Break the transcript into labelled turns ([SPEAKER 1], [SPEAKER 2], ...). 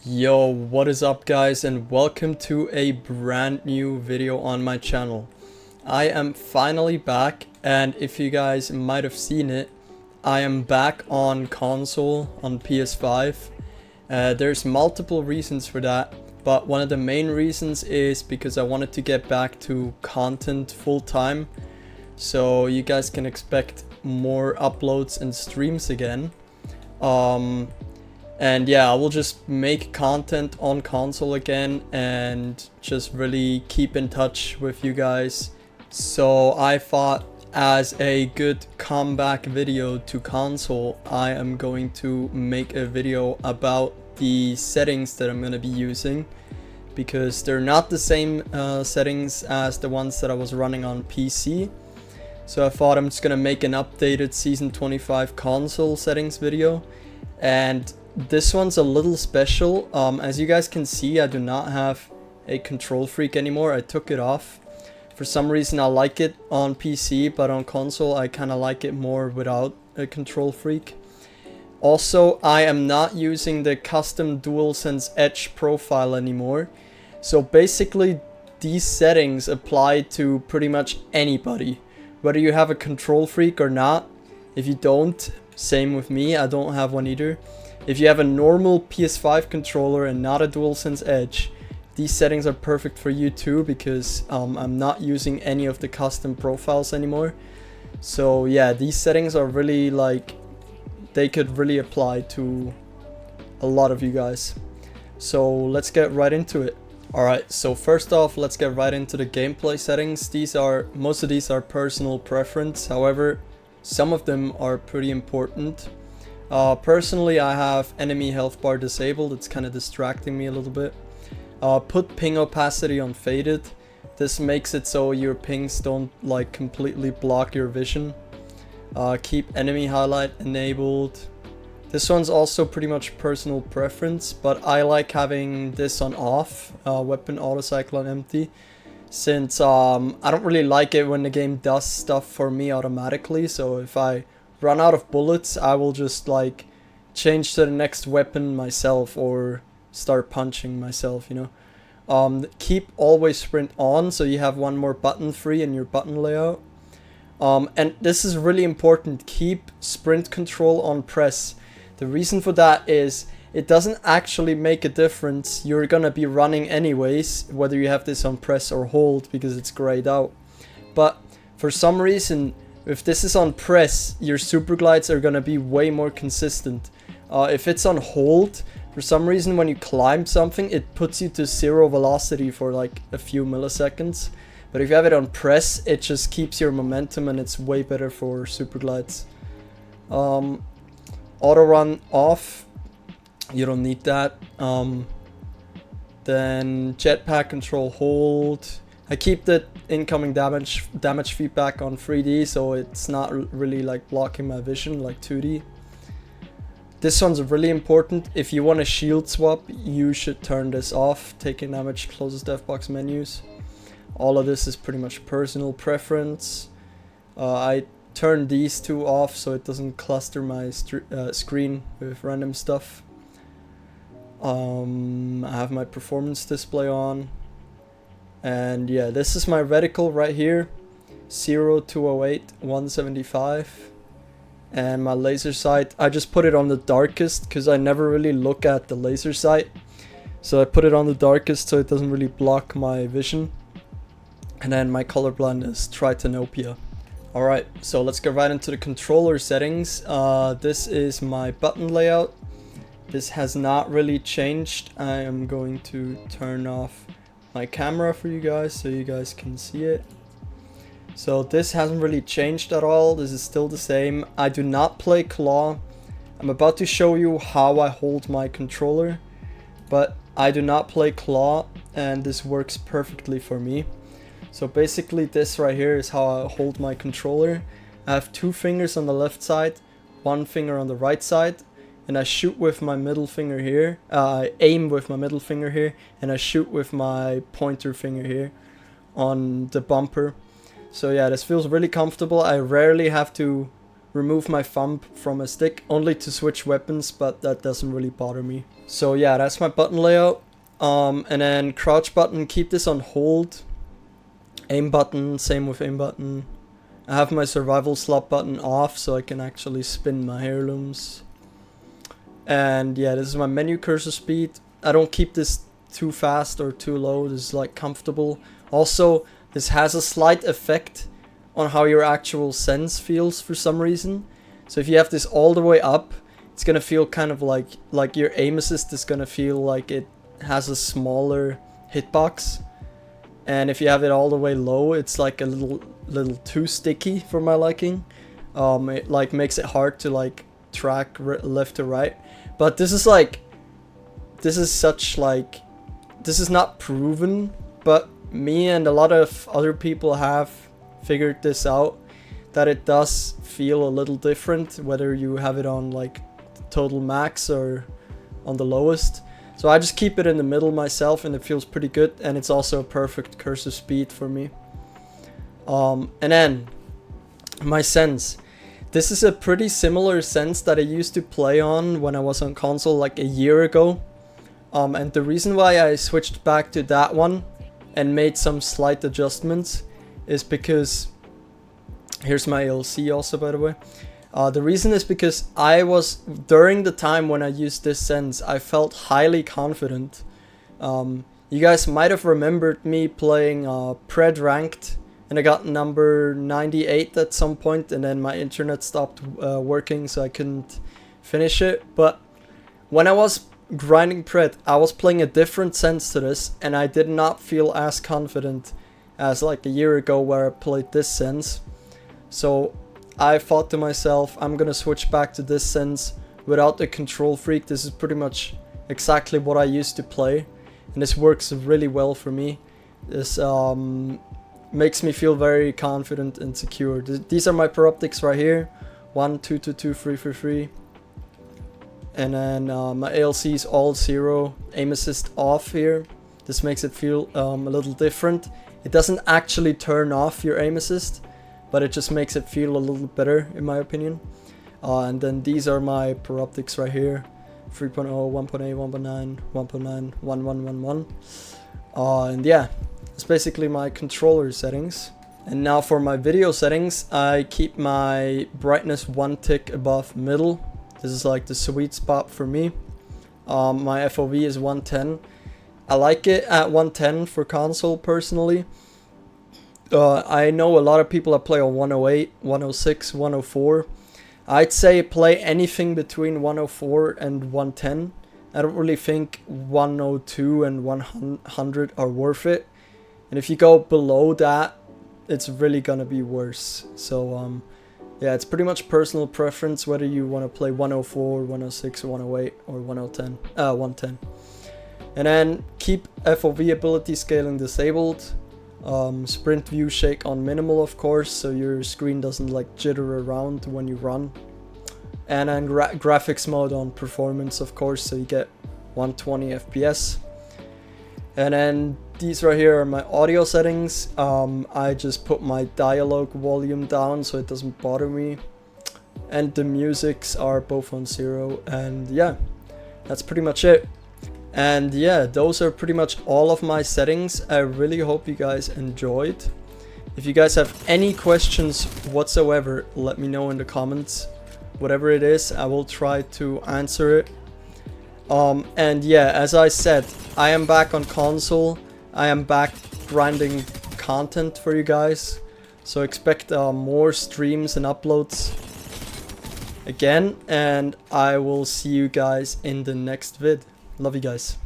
[SPEAKER 1] Yo, what is up guys, and welcome to a brand new video on my channel. I am finally back, and if you guys might have seen it, I am back on console on PS5. There's multiple reasons for that, but one of the main reasons is because I wanted to get back to content full time, so you guys can expect more uploads and streams again. And yeah, I will just make content on console again and just really keep in touch with you guys. So I thought, as a good comeback video to console, I am going to make a video about the settings that I'm going to be using, because they're not the same settings as the ones that I was running on PC. So I thought I'm just going to make an updated Season 25 console settings video. And this one's a little special. As you guys can see, I do not have a control freak anymore. I took it off. For some reason I like it on PC, but on console I kind of like it more without a control freak. Also, I am not using the custom DualSense Edge profile anymore. So basically these settings apply to pretty much anybody, whether you have a control freak or not. If you don't, same with me, I don't have one either. If you have a normal PS5 controller and not a DualSense Edge, these settings are perfect for you too, because I'm not using any of the custom profiles anymore. So yeah, these settings are really they could really apply to a lot of you guys. So let's get right into it. Alright, so first off, let's get right into the gameplay settings. Most of these are personal preference, however, some of them are pretty important. Personally, I have enemy health bar disabled. It's kind of distracting me a little bit. Put ping opacity on faded. This makes it so your pings don't completely block your vision. Keep enemy highlight enabled. This one's also pretty much personal preference, but I like having this on off. Weapon autocycle on empty, since I don't really like it when the game does stuff for me automatically. So if I run out of bullets, I will just change to the next weapon myself or start punching myself, you know. Keep always sprint on, so you have one more button free in your button layout. And this is really important, keep sprint control on press. The reason for that is it doesn't actually make a difference. You're gonna be running anyways, whether you have this on press or hold, because it's grayed out. But for some reason, if this is on press, your super glides are gonna be way more consistent. If it's on hold, for some reason when you climb something, it puts you to 0 velocity for a few milliseconds. But if you have it on press, it just keeps your momentum, and it's way better for super glides. Auto run off, you don't need that. Then jetpack control hold. I keep the incoming damage feedback on 3D, so it's not really blocking my vision like 2D. This one's really important. If you want a shield swap, you should turn this off. Taking damage closes death box menus. All of this is pretty much personal preference. I turn these two off so it doesn't cluster my screen with random stuff. I have my performance display on. And yeah, this is my reticle right here, 0, 208, 175. And my laser sight, I just put it on the darkest because I never really look at the laser sight. So I put it on the darkest so it doesn't really block my vision. And then my color blend is tritanopia. Alright, so let's get right into the controller settings. This is my button layout. This has not really changed. I am going to turn off my camera for you guys so you guys can see it. So this hasn't really changed at all. This is still the same. I do not play claw. I'm about to show you how I hold my controller, but I do not play claw, and this works perfectly for me. So basically this right here is how I hold my controller. I have 2 fingers on the left side, 1 finger on the right side, and I shoot with my middle finger here. I aim with my middle finger here, and I shoot with my pointer finger here on the bumper. So yeah, this feels really comfortable. I rarely have to remove my thumb from a stick only to switch weapons, but that doesn't really bother me. So yeah, that's my button layout. And then crouch button, keep this on hold. Aim button, same with aim button. I have my survival slot button off so I can actually spin my heirlooms. And yeah, this is my menu cursor speed. I don't keep this too fast or too low. This is like comfortable. Also, this has a slight effect on how your actual sense feels for some reason. So if you have this all the way up, it's gonna feel kind of like your aim assist is gonna feel like it has a smaller hitbox. And if you have it all the way low, it's like a little too sticky for my liking. It like makes it hard to like track left to right. But this is not proven, but me and a lot of other people have figured this out, that it does feel a little different whether you have it on like total max or on the lowest. So I just keep it in the middle myself and it feels pretty good, and it's also a perfect cursor speed for me. And then my sense. This is a pretty similar sense that I used to play on when I was on console like a year ago. And the reason why I switched back to that one and made some slight adjustments is because, here's my ALC also by the way. The reason is because during the time when I used this sense, I felt highly confident. You guys might have remembered me playing Pred Ranked, and I got number 98 at some point, and then my internet stopped working, so I couldn't finish it. But when I was grinding Pred, I was playing a different sense to this, and I did not feel as confident as like a year ago where I played this sense. So I thought to myself, I'm gonna switch back to this sense without the control freak. This is pretty much exactly what I used to play, and this works really well for me. This makes me feel very confident and secure. These are my paroptics right here. 1, 2, 2, 2, 3, 3, 3. And then my ALC is all 0. Aim assist off here. This makes it feel a little different. It doesn't actually turn off your aim assist, but it just makes it feel a little better in my opinion. And then these are my paroptics right here. 3.0, 1.8, 1.9, 1.9, 1.1, and yeah, it's basically my controller settings. And now for my video settings, I keep my brightness 1 tick above middle. This is like the sweet spot for me. My FOV is 110. I like it at 110 for console personally. I know a lot of people that play on 108, 106, 104. I'd say play anything between 104 and 110. I don't really think 102 and 100 are worth it. And if you go below that, it's really gonna be worse. So yeah, it's pretty much personal preference whether you want to play 104, 106, 108 or 110. And then keep FOV ability scaling disabled. Sprint view shake on minimal, of course, so your screen doesn't like jitter around when you run. And then graphics mode on performance, of course, so you get 120 FPS. And then these right here are my audio settings. I just put my dialogue volume down so it doesn't bother me. And the musics are both on 0. And yeah, that's pretty much it. And yeah, those are pretty much all of my settings. I really hope you guys enjoyed. If you guys have any questions whatsoever, let me know in the comments. Whatever it is, I will try to answer it. And yeah, as I said, I am back on console. I am back grinding content for you guys. So expect more streams and uploads again. And I will see you guys in the next vid. Love you guys.